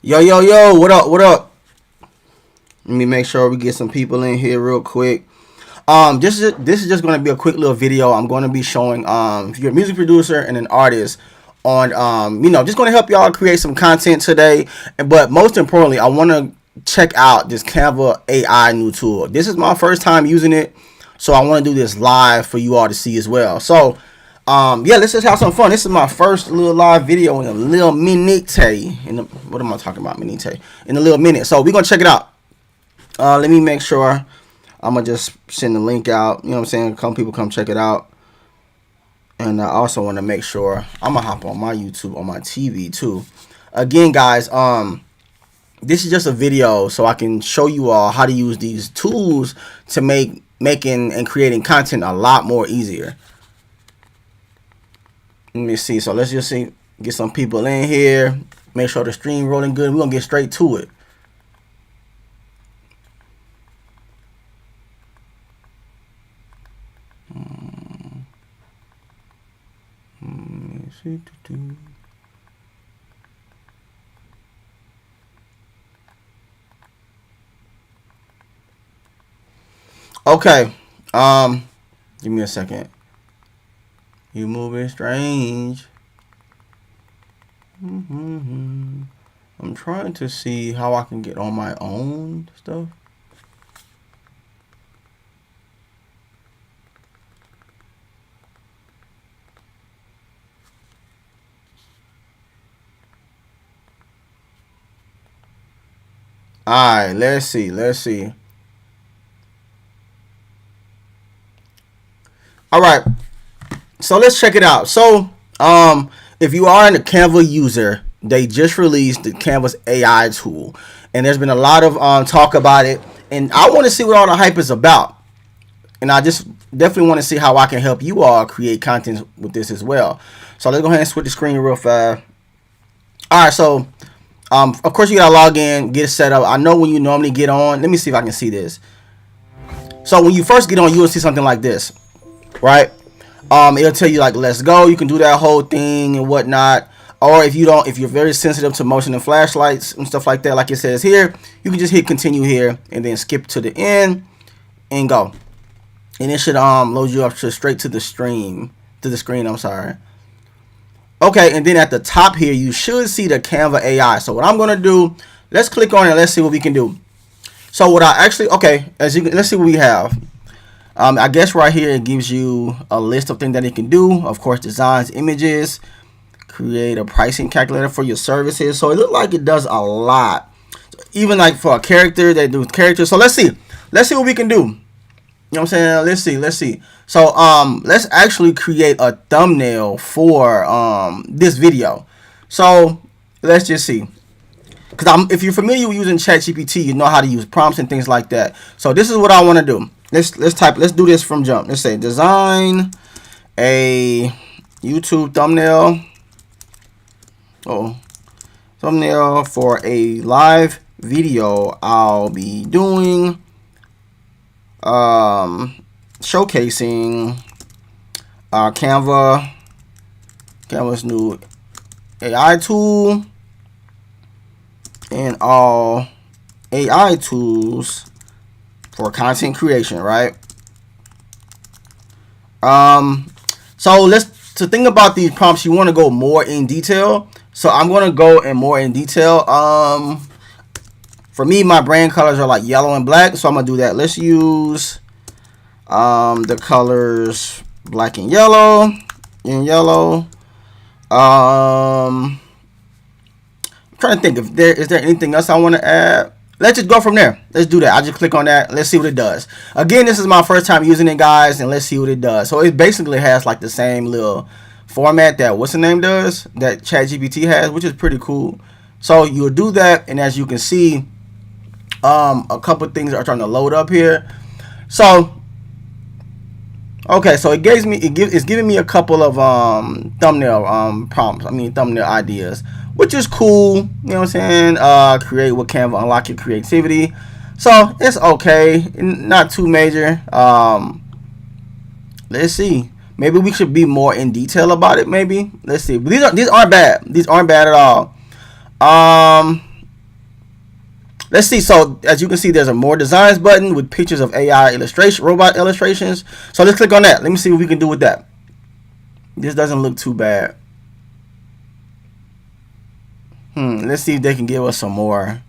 Yo, yo, yo, what up, what up? Let me make sure we get some people in here real quick. This is just gonna be a quick little video. I'm gonna be showing if you're a music producer and an artist on just gonna help y'all create some content today. But most importantly, I wanna check out this Canva AI new tool. This is my first time using it, so I wanna do this live for you all to see as well. So yeah, let's just have some fun. This is my first little live video in a little minute. What am I talking about? Minute. In a little minute. So we're gonna check it out. Let me make sure. I'm gonna just send the link out. You know what I'm saying? Come people come check it out. And I also want to make sure I'm gonna hop on my YouTube on my TV too. Again, guys, this is just a video so I can show you all how to use these tools to making and creating content a lot more easier. Let me see. So let's just see, get some people in here. Make sure the stream rolling good. We're gonna get straight to it. Okay. Give me a second. You moving strange. I'm trying to see how I can get on my own stuff. All right, let's see. All right, so let's check it out. So, if you are a Canva user, they just released the Canva's AI tool, and there's been a lot of talk about it, and I want to see what all the hype is about, and I just definitely want to see how I can help you all create content with this as well. So let's go ahead and switch the screen real fast. All right, so of course you gotta log in, get it set up. I know when you normally get on. Let me see if I can see this. So when you first get on, you will see something like this, right? It'll tell you like let's go. You can do that whole thing and whatnot. Or if you're very sensitive to motion and flashlights and stuff like that, like it says here, you can just hit continue here and then skip to the end and go. And it should load you up straight to the screen. I'm sorry. Okay, and then at the top here, you should see the Canva AI. So what I'm gonna do, let's click on it. Let's see what we can do. So what I actually, okay, let's see what we have. I guess right here it gives you a list of things that it can do. Of course, designs, images, create a pricing calculator for your services. So it looks like it does a lot. Even like for a character, they do characters. So let's see what we can do. You know what I'm saying? Let's see. So let's actually create a thumbnail for this video. So let's just see. Because if you're familiar with using ChatGPT, you know how to use prompts and things like that. So this is what I want to do. Let's do this from jump. Let's say design a YouTube thumbnail. Thumbnail for a live video I'll be doing. Showcasing Canva's new AI tool and all AI tools for content creation, right? So to think about these prompts, you want to go more in detail. So I'm going to go in more in detail. For me, my brand colors are like yellow and black, so I'm gonna do that. Let's use the colors black and yellow. I'm trying to think if is there anything else I want to add. Let's just go from there. Let's do that. I just click on that. Let's see what it does. Again, this is my first time using it, guys, and let's see what it does. So it basically has like the same little format that what's the name does, that ChatGPT has, which is pretty cool. So you'll do that, and as you can see, a couple things are trying to load up here. So okay, so it's giving me a couple of thumbnail prompts. Thumbnail ideas, which is cool. You know what I'm saying? Create with Canva, unlock your creativity. So it's okay, not too major. Let's see. Maybe we should be more in detail about it. Maybe let's see. But these aren't bad. These aren't bad at all. Let's see. So as you can see, there's a more designs button with pictures of AI illustration, robot illustrations. So let's click on that. Let me see what we can do with that. This doesn't look too bad. Let's see if they can give us some more.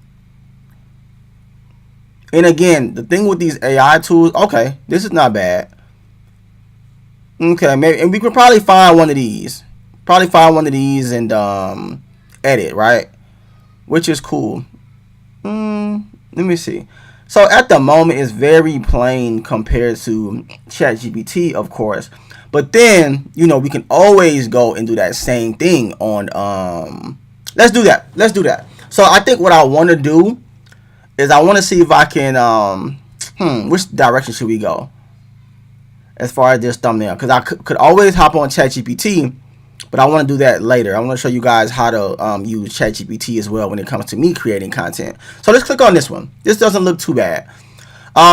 And again, the thing with these AI tools, okay, this is not bad. Okay, maybe, and we could probably find one of these. Probably find one of these and edit, right? Which is cool. Let me see. So at the moment, it's very plain compared to ChatGPT, of course. But then, we can always go and do that same thing on let's do that. Let's do that. So I think what I want to do is I want to see if I can which direction should we go as far as this thumbnail, because I could always hop on ChatGPT, but I want to do that later. I want to show you guys how to use ChatGPT as well when it comes to me creating content. So let's click on this one. This doesn't look too bad.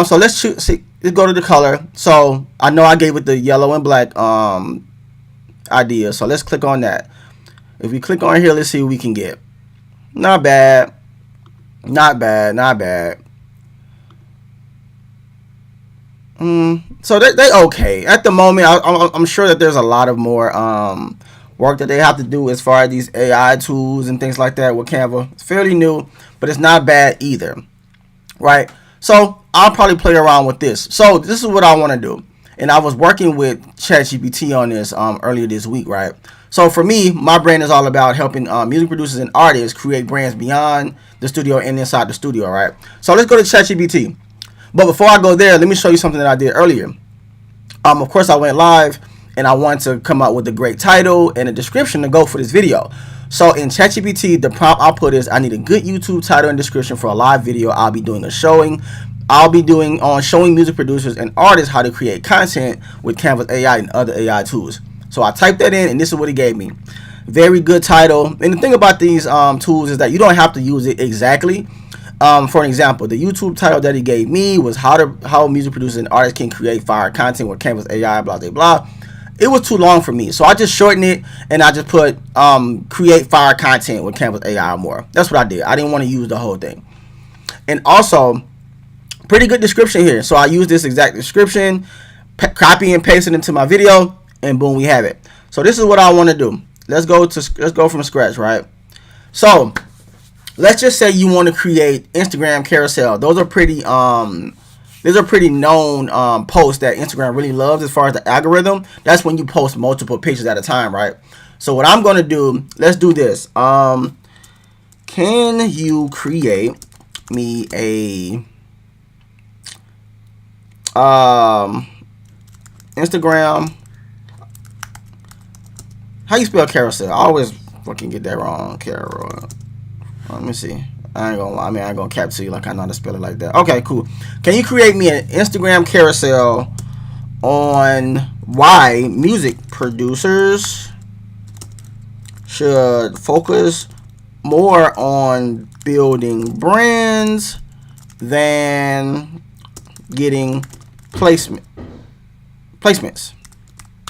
So let's go to the color. So I know I gave it the yellow and black idea. So let's click on that. If we click on here, let's see what we can get. Not bad. Not bad. Not bad. So they okay at the moment. I'm sure that there's a lot of more work that they have to do as far as these AI tools and things like that with Canva. It's fairly new, but it's not bad either, right? So I'll probably play around with this. So this is what I want to do, and I was working with ChatGPT on this earlier this week, right? So for me, my brand is all about helping music producers and artists create brands beyond the studio and inside the studio, right? So let's go to ChatGPT. But before I go there, let me show you something that I did earlier. Of course, I went live, and I wanted to come up with a great title and a description to go for this video. So in ChatGPT, the prompt I'll put is, I need a good YouTube title and description for a live video I'll be doing showing music producers and artists how to create content with Canva's AI and other AI tools. So I typed that in, and this is what it gave me. Very good title. And the thing about these tools is that you don't have to use it exactly. For an example, the YouTube title that he gave me was how music producers and artists can create fire content with Canva's AI, blah, blah, blah. It was too long for me, so I just shortened it, and I just put create fire content with Canva's AI or more. That's what I did. I didn't want to use the whole thing. And also, pretty good description here. So I used this exact description, copy and paste it into my video, and boom, we have it. So this is what I want to do. Let's go from scratch, right? So let's just say you want to create Instagram carousel. Those are pretty known posts that Instagram really loves as far as the algorithm. That's when you post multiple pictures at a time, right? So what I'm going to do, let's do this. Can you create me a Instagram? How you spell carousel? I always fucking get that wrong. Let me see. I ain't gonna cap to you like I know how to spell it like that. Okay, cool. Can you create me an Instagram carousel on why music producers should focus more on building brands than getting placements,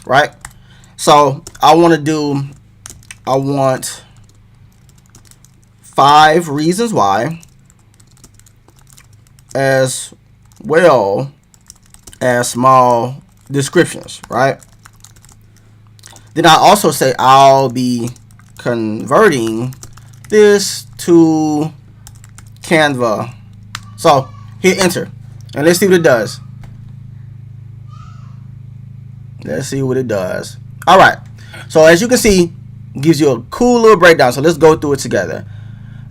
right? So I want 5 reasons why, as well as small descriptions, right? Then I also say I'll be converting this to Canva. So hit enter, and let's see what it does. Let's see what it does. All right. So as you can see, it gives you a cool little breakdown. So let's go through it together.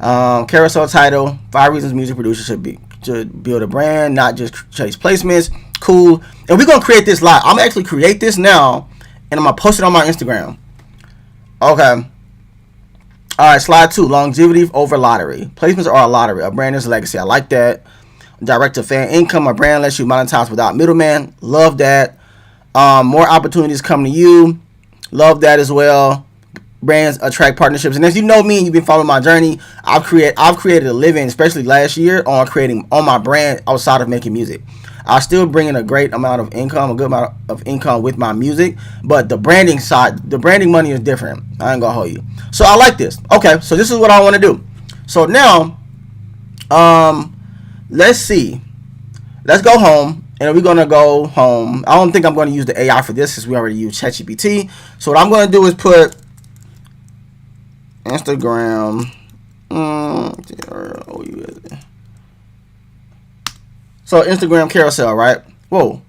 Carousel title: 5 reasons music producers should build a brand, not just chase placements. Cool. And we're gonna create this live. I'm gonna actually create this now, and I'm gonna post it on my Instagram. Okay. All right. Slide 2: longevity over lottery. Placements are a lottery. A brand is a legacy. I like that. Direct to fan income. A brand lets you monetize without middleman. Love that. More opportunities come to you. Love that as well. Brands attract partnerships, and as you know me and you've been following my journey, I've created a living, especially last year, on creating on my brand outside of making music. I still bring in a great amount of income, a good amount of income with my music, but the branding side, the branding money is different. I ain't gonna hold you. So I like this. Okay, so this is what I want to do. So now, Let's see. Let's go home, and we're gonna go home. I don't think I'm gonna use the AI for this because we already use ChatGPT. So what I'm gonna do is put Instagram. So Instagram carousel, right? Whoa, hold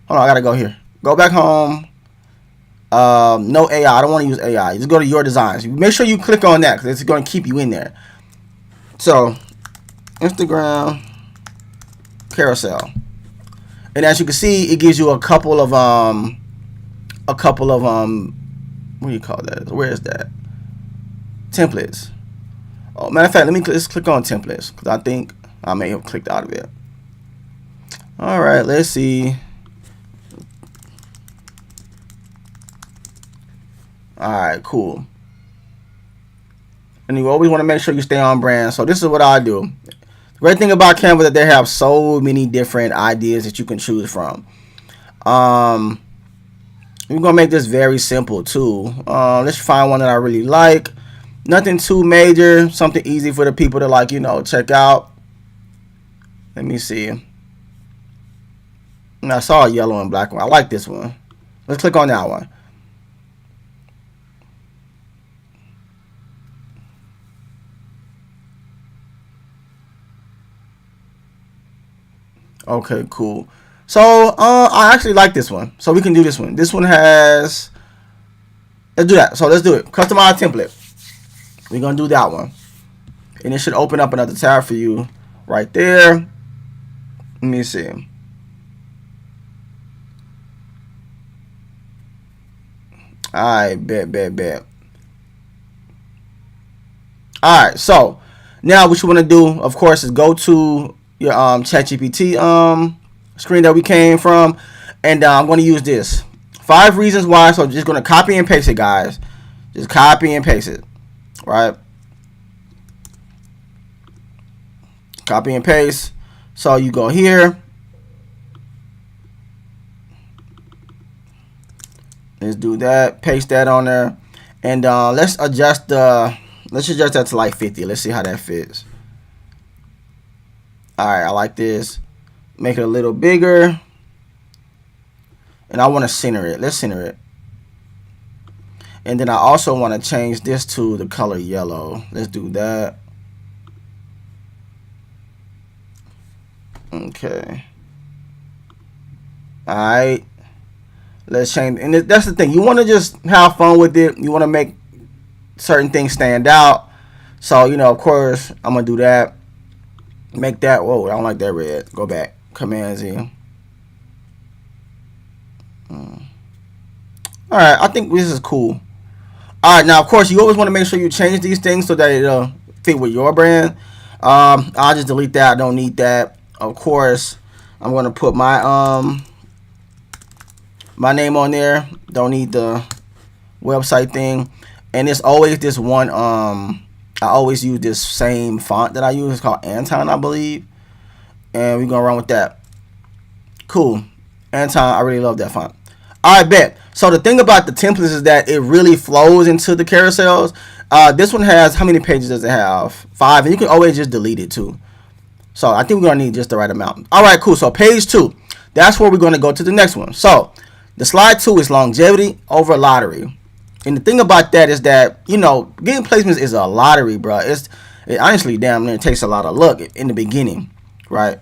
on, I gotta go here. Go back home. No AI. I don't want to use AI. Just go to your designs. Make sure you click on that because it's going to keep you in there. So Instagram carousel, and as you can see, it gives you a couple of what do you call that? Where is that? Templates. Oh, matter of fact, let's click on templates because I think I may have clicked out of it. All right, let's see. All right, cool. And you always want to make sure you stay on brand. So this is what I do. The great thing about Canva is that they have so many different ideas that you can choose from. We're gonna make this very simple too. Let's find one that I really like. Nothing too major. Something easy for the people to like, check out. Let me see. And I saw a yellow and black one. I like this one. Let's click on that one. Okay, cool. So I actually like this one. So we can do this one. This one has, let's do that. So let's do it. Customize template. We're gonna do that one. And it should open up another tab for you right there. Let me see. Alright, bet. Alright, so now what you want to do, of course, is go to your ChatGPT screen that we came from, and I'm going to use this 5 reasons why. So just going to copy and paste it, guys. Just copy and paste it, right? Copy and paste. So you go here. Let's do that. Paste that on there, and let's adjust that to like 50. Let's see how that fits. All right, I like this. Make it a little bigger, and I want to center it. Let's center it. And then I also want to change this to the color yellow. Let's do that. Okay. All right. Let's change. And that's the thing. You want to just have fun with it. You want to make certain things stand out. So, of course, I'm going to do that. Make that. Whoa, I don't like that red. Go back. Command Z. All right. I think this is cool. All right. Now, of course, you always want to make sure you change these things so that it'll fit with your brand. I'll just delete that. I don't need that. Of course, I'm going to put my name on there. Don't need the website thing. And it's always this one. I always use this same font that I use. It's called Anton, I believe. And we're going to run with that. Cool. Anton, I really love that font. All right, bet. So the thing about the templates is that it really flows into the carousels. This one has, how many pages does it have? 5. And you can always just delete it too. So I think we're going to need just the right amount. All right, cool. So page 2. That's where we're going to go to the next one. So the slide 2 is longevity over lottery. And the thing about that is that, getting placements is a lottery, bro. It honestly, damn near takes a lot of luck in the beginning, right?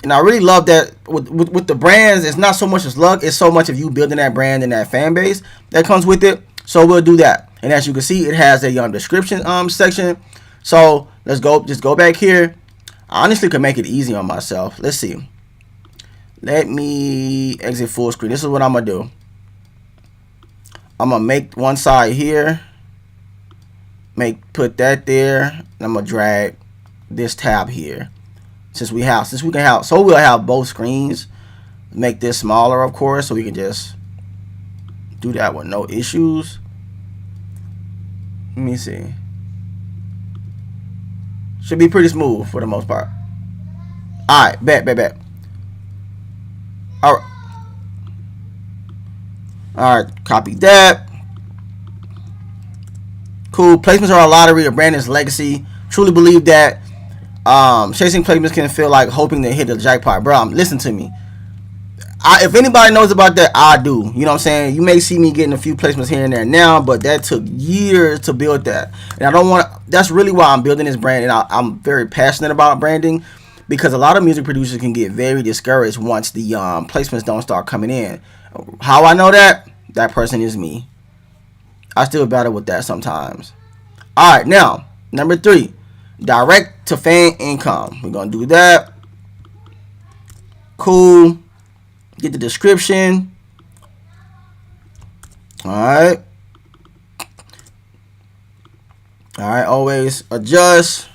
And I really love that with the brands, it's not so much as luck, it's so much of you building that brand and that fan base that comes with it. So we'll do that. And as you can see, it has a description section. So let's go back here. I honestly could make it easy on myself. Let's see. Let me exit full screen. This is what I'm gonna do. I'm gonna make one side here. Put that there. And I'm gonna drag this tab here. Since we'll have both screens. Make this smaller, of course, so we can just do that with no issues. Let me see. Should be pretty smooth for the most part. All right, bet. All right, copy that. Cool. Placements are a lottery. A brand is legacy. Truly believe that. Chasing placements can feel like hoping to hit the jackpot. Bro, listen to me. If anybody knows about that, I do. You know what I'm saying? You may see me getting a few placements here and there now, but that took years to build that. And I don't want to, that's really why I'm building this brand. And I'm very passionate about branding, because a lot of music producers can get very discouraged once the placements don't start coming in. How I know that? That person is me. I still battle with that sometimes. All right, now, number 3, direct to fan income. We're going to do that. Cool. Get the description. Alright. Alright, always adjust.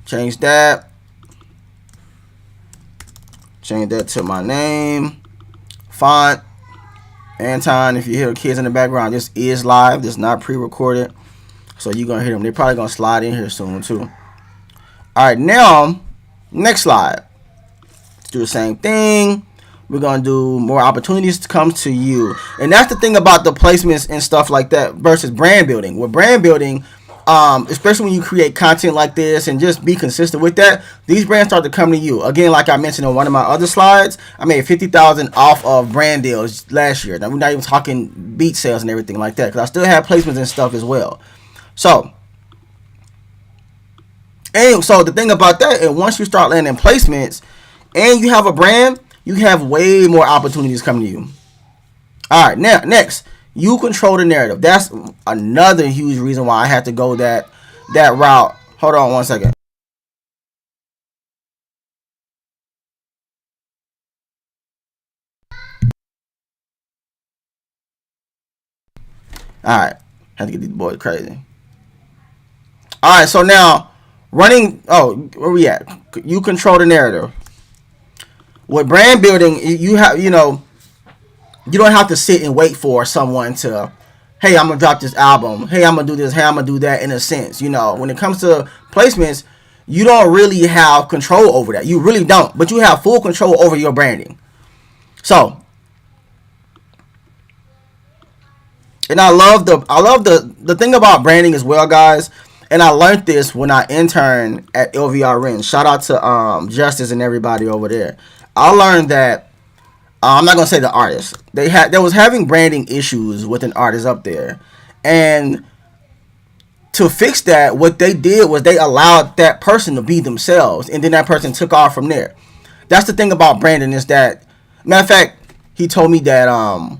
Change that. Change that to my name. Font. Anton, if you hear kids in the background, this is live. This is not pre-recorded. So you're going to hear them. They're probably going to slide in here soon too. Alright, now, next slide. Let's do the same thing. We're going to do more opportunities to come to you. And that's the thing about the placements and stuff like that versus brand building. With brand building, especially when you create content like this and just be consistent with that, these brands start to come to you. Again, like I mentioned on one of my other slides, I made $50,000 off of brand deals last year. Now, we're not even talking beat sales and everything like that, because I still have placements and stuff as well. So the thing about that, and once you start landing placements and you have a brand, you have way more opportunities coming to you. All right, now next, you control the narrative. That's another huge reason why I had to go that route. Hold on one second. All right, had to get these boys crazy. All right, so now running. Oh, where we at? You control the narrative. With brand building, you have, you don't have to sit and wait for someone to, hey, I'm gonna drop this album, hey, I'm gonna do this, hey, I'm gonna do that. In a sense, when it comes to placements, you don't really have control over that. You really don't, but you have full control over your branding. So, and I love the thing about branding as well, guys. And I learned this when I interned at LVRN. Shout out to Justice and everybody over there. I learned that I'm not gonna say the artist. They was having branding issues with an artist up there, and to fix that, what they did was they allowed that person to be themselves, and then that person took off from there. That's the thing about branding, is that, matter of fact, he told me that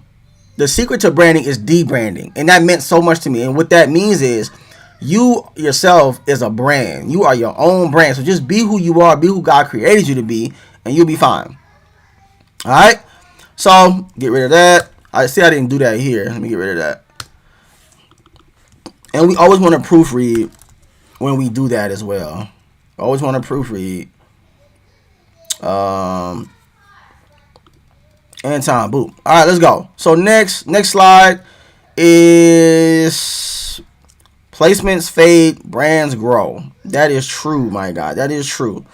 the secret to branding is debranding, and that meant so much to me. And what that means is, you yourself is a brand. You are your own brand. So just be who you are, be who God created you to be, and you'll be fine. All right. So get rid of that. I didn't do that here. Let me get rid of that. And we always want to proofread when we do that as well. Always want to proofread. And time. Boom. All right, let's go. So next slide is placements fade, brands grow. That is true, my God. That is true.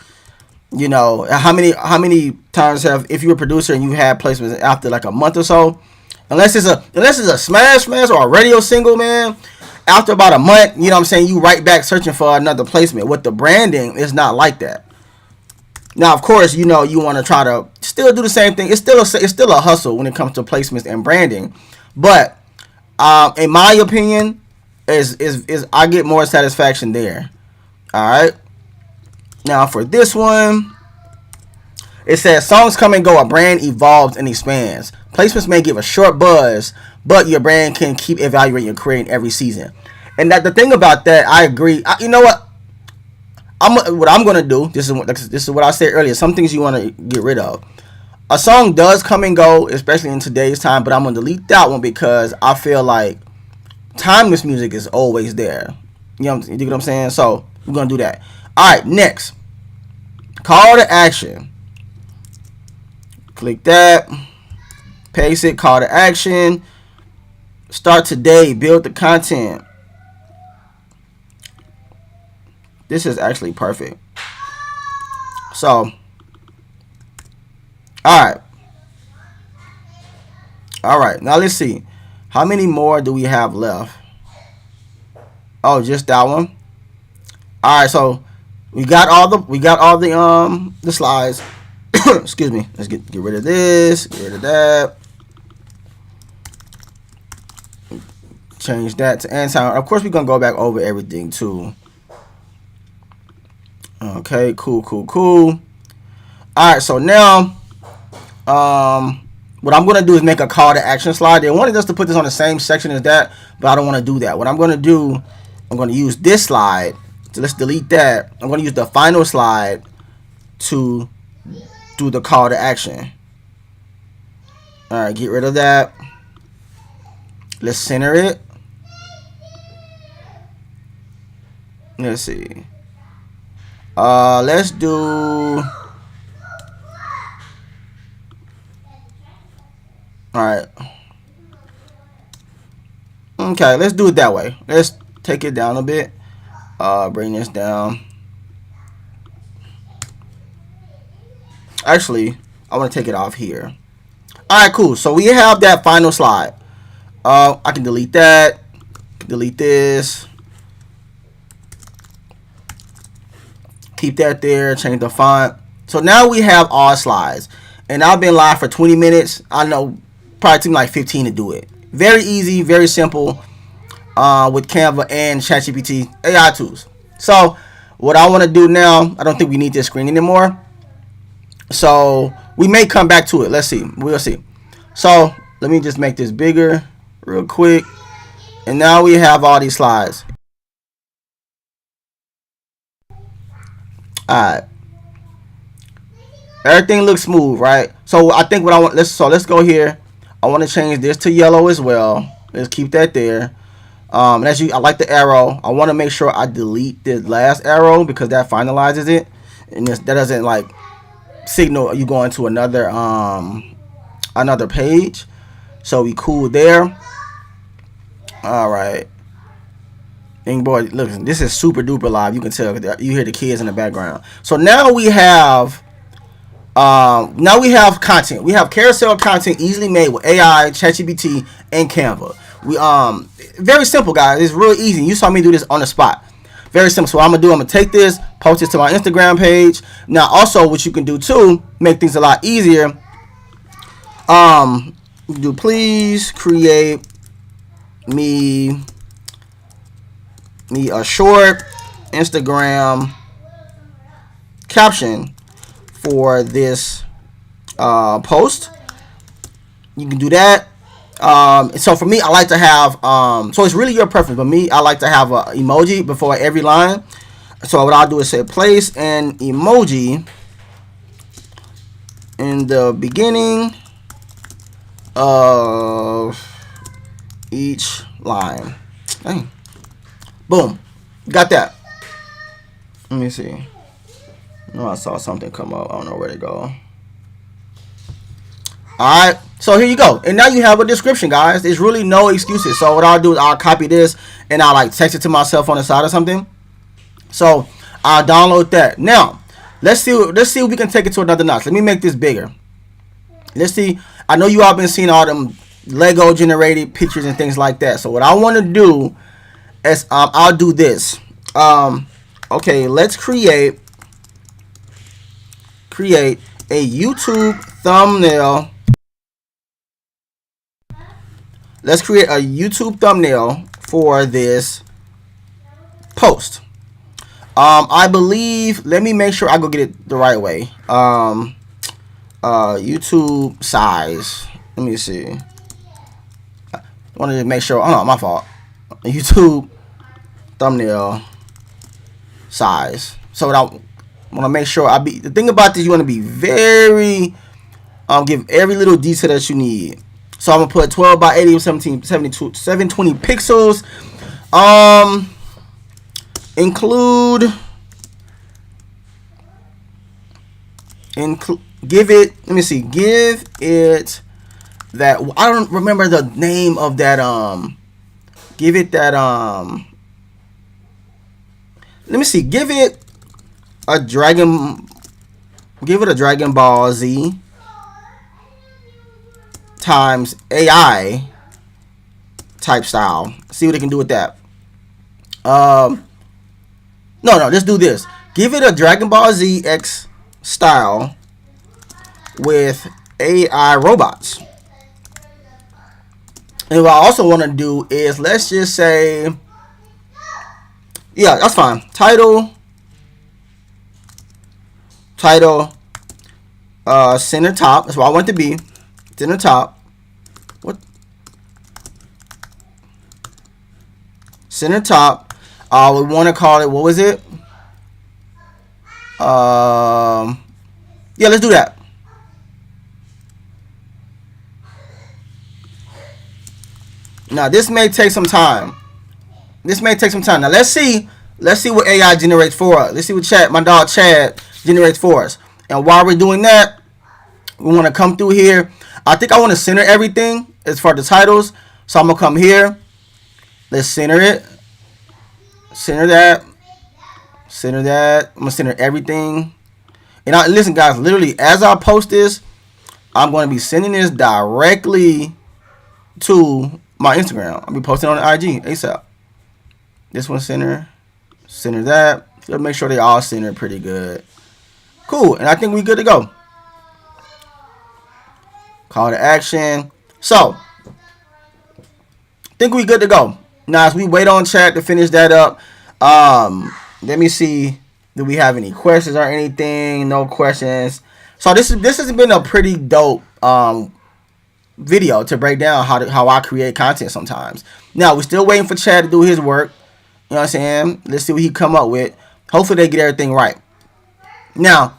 How many times if you're a producer and you have placements after like a month or so, unless it's a smash or a radio single, man, after about a month, you know what I'm saying, you right back searching for another placement. With the branding, it's not like that. Now, of course, you want to try to still do the same thing. It's still a hustle when it comes to placements and branding, but in my opinion, is I get more satisfaction there. All right. Now for this one, it says songs come and go, a brand evolves and expands. Placements may give a short buzz, but your brand can keep evaluating your career in every season. And that the thing about that, I agree. You know what? What I'm gonna do. This is what I said earlier. Some things you want to get rid of. A song does come and go, especially in today's time, but I'm gonna delete that one because I feel like timeless music is always there. You know what I'm saying? So we're gonna do that. All right, next, call to action. Click that, paste it, call to action. Start today, build the content. This is actually perfect. So, all right, now let's see. How many more do we have left? Oh, just that one. All right, so the slides. Excuse me. Let's get rid of this, get rid of that. Change that to Anton. Of course, we're gonna go back over everything too. Okay, cool. All right, so now, what I'm gonna do is make a call to action slide. They wanted us to put this on the same section as that, but I don't want to do that. What I'm gonna do, I'm gonna use this slide. So let's delete that. I'm gonna use the final slide to do the call to action. All right, get rid of that. Let's center it. Let's see. Let's do. Alright. Okay, let's do it that way. Let's take it down a bit. Bring this down. Actually, I want to take it off here. Alright, cool. So we have that final slide. I can delete that. Delete this. Keep that there. Change the font. So now we have all slides. And I've been live for 20 minutes. I know probably took me like 15 to do it. Very easy, very simple with Canva and ChatGPT AI tools. So what I want to do now, I don't think we need this screen anymore. So we may come back to it. Let's see. We'll see. So let me just make this bigger real quick. And now we have all these slides. Alright. Everything looks smooth, right? So I think what I want, let's go here. I want to change this to yellow as well. Let's keep that there. And as I like the arrow. I want to make sure I delete the last arrow because that finalizes it, and that doesn't like signal you going to another page. So we cool there. All right. And boy, look, this is super duper live. You can tell you hear the kids in the background. So now we have content. We have carousel content easily made with AI, ChatGPT, and Canva. We very simple, guys. It's real easy. You saw me do this on the spot. Very simple. So what I'm gonna take this, post this to my Instagram page. Now, also, what you can do too, make things a lot easier. Please create me a short Instagram caption for this post. You can do that. So for me, I like to have so it's really your preference, but me, I like to have an emoji before every line. So what I'll do is say place an emoji in the beginning of each line. Dang. Boom. Got that. Let me see. No, I saw something come up. I don't know where to go. Alright. So here you go. And now you have a description, guys. There's really no excuses. So what I'll do is I'll copy this and I'll like text it to myself on the side or something. So I'll download that. Now, let's see if we can take it to another notch. Let me make this bigger. Let's see. I know you all been seeing all them Lego generated pictures and things like that. So what I want to do is I'll do this. Okay, let's create a YouTube thumbnail. Let's create a YouTube thumbnail for this post. I believe, let me make sure I go get it the right way. YouTube size. Let me see. I wanted to make sure. Oh no, my fault. YouTube thumbnail size. So I want to make sure the thing about this, you want to be very give every little detail that you need. So I'm gonna put 12 by 80 720 pixels. Give it, let me see, give it that, I don't remember the name of that, give it that, let me see, give it a Dragon Ball Z times AI type style. See what it can do with that. No, let's do this. Give it a Dragon Ball Z X style with AI robots. And what I also want to do is, let's just say, yeah, that's fine. Title, center top. That's what I want it to be. Center top. What? Center top. We want to call it, what was it? Yeah, let's do that. Now this may take some time. Now let's see what AI generates for us. Let's see what my dog Chad generates for us. And while we're doing that, we want to come through here. I think I want to center everything as far as the titles. So I'm gonna come here. Let's center it. Center that. I'm gonna center everything. And listen, guys. Literally, as I post this, I'm going to be sending this directly to my Instagram. I'll be posting on the IG ASAP. This one center that. So make sure they all center pretty good. Cool, and I think we good to go. Call to action. So, I think we good to go. Now, as we wait on chat to finish that up, let me see. Do we have any questions or anything? No questions. So this has been a pretty dope video to break down how I create content sometimes. Now, we're still waiting for Chad to do his work. You know what I'm saying? Let's see what he come up with. Hopefully they get everything right. Now,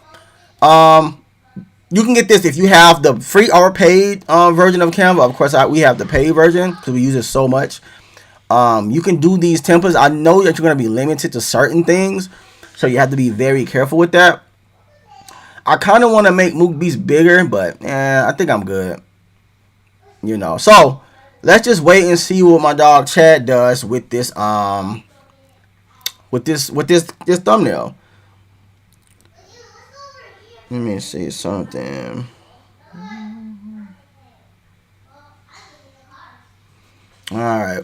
you can get this if you have the free or paid version of Canva. Of course, we have the paid version because we use it so much. You can do these templates. I know that you're going to be limited to certain things, so you have to be very careful with that. I kind of want to make Mook Beast bigger, but I think I'm good. You know, so let's just wait and see what my dog Chad does with this this thumbnail. Let me see something. All right.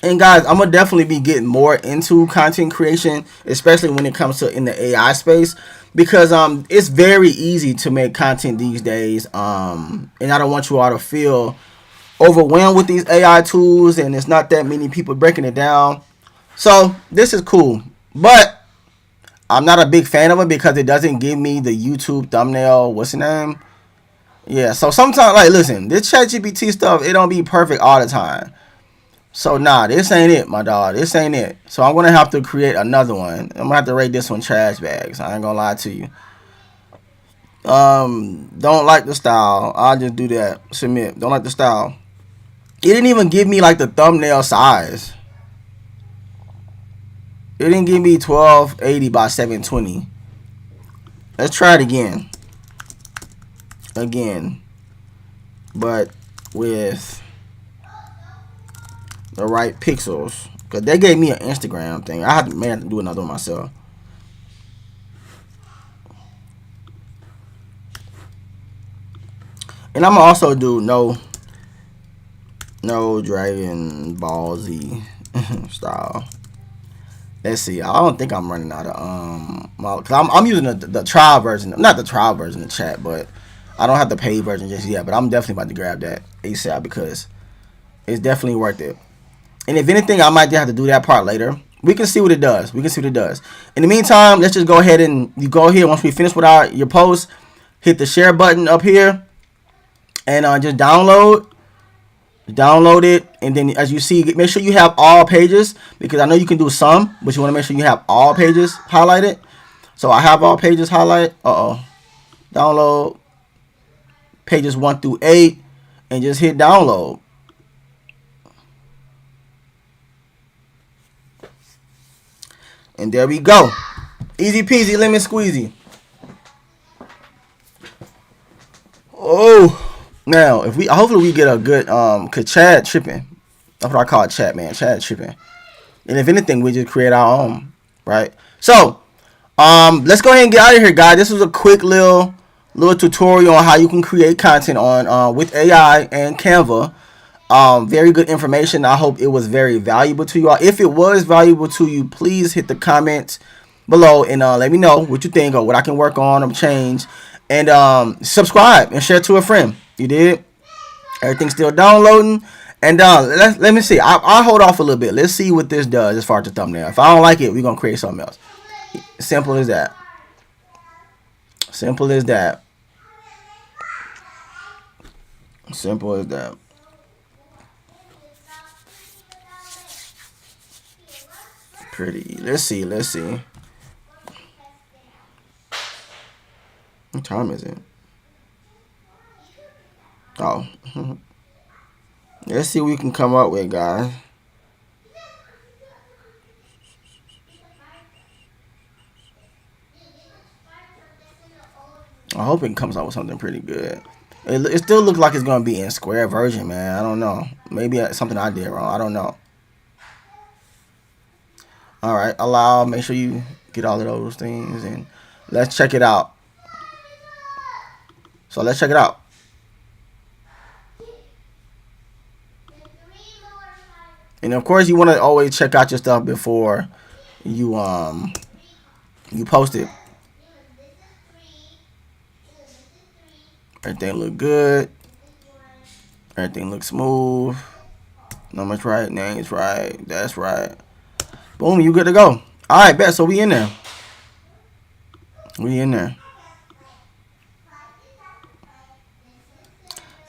And guys, I'm gonna definitely be getting more into content creation, especially when it comes to in the AI space, because it's very easy to make content these days. And I don't want you all to feel overwhelmed with these AI tools, and it's not that many people breaking it down. So this is cool, but I'm not a big fan of it because it doesn't give me the YouTube thumbnail. What's the name? Yeah. So sometimes, like, listen, this ChatGPT stuff, it don't be perfect all the time. So nah, this ain't it, my dog. This ain't it. So I'm gonna have to create another one. I'm gonna have to rate this one trash bags. I ain't gonna lie to you. Don't like the style. I'll just do that. Submit. Don't like the style. It didn't even give me like the thumbnail size. It didn't give me 1280 by 720. Let's try it again. But with the right pixels, because they gave me an Instagram thing. I may have to do another one myself. And I'm gonna also do no Dragon Ball Z style. Let's see. I don't think I'm running out of cause I'm using the trial version, not the trial version of chat, but I don't have the paid version just yet. But I'm definitely about to grab that ASAP because it's definitely worth it. And if anything, I might have to do that part later. We can see what it does. In the meantime, let's just go ahead and you go here once we finish with your post. Hit the share button up here, and just download it. And then, as you see, make sure you have all pages, because I know you can do some, but you want to make sure you have all pages highlighted. So I have all pages highlighted. Download pages 1 through 8, and just hit download. And there we go. Easy peasy, lemon squeezy. Oh, now hopefully we get a good cause Chad tripping. That's what I call it, chat, man. Chad tripping. And if anything, we just create our own, right? So, let's go ahead and get out of here, guys. This was a quick little tutorial on how you can create content on with AI and Canva. Very good information. I hope it was very valuable to you all. If it was valuable to you, please hit the comments below and let me know what you think or what I can work on or change. And subscribe and share to a friend. You did? Everything's still downloading. And let me see. I'll hold off a little bit. Let's see what this does as far as the thumbnail. If I don't like it, we're going to create something else. Simple as that. Simple as that. Simple as that. Pretty. Let's see. Let's see. What time is it? Oh. Let's see what we can come up with, guys. I hope it comes out with something pretty good. It still looks like it's going to be in square version, man. I don't know. Maybe it's something I did wrong. I don't know. All right. Allow. Make sure you get all of those things. And let's check it out. So let's check it out. And of course, you want to always check out your stuff before you post it. Everything look good. Everything looks smooth. Numbers right, names right. That's right. Boom, you good to go. All right, bet. So we in there. We in there.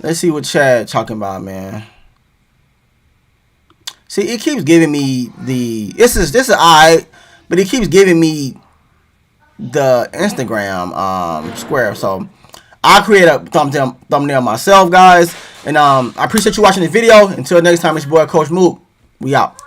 Let's see what Chad talking about, man. See, it keeps giving me the this is alright, but it keeps giving me the Instagram square. So I'll create a thumbnail myself, guys. And I appreciate you watching this video. Until next time, it's your boy Coach Mook. We out.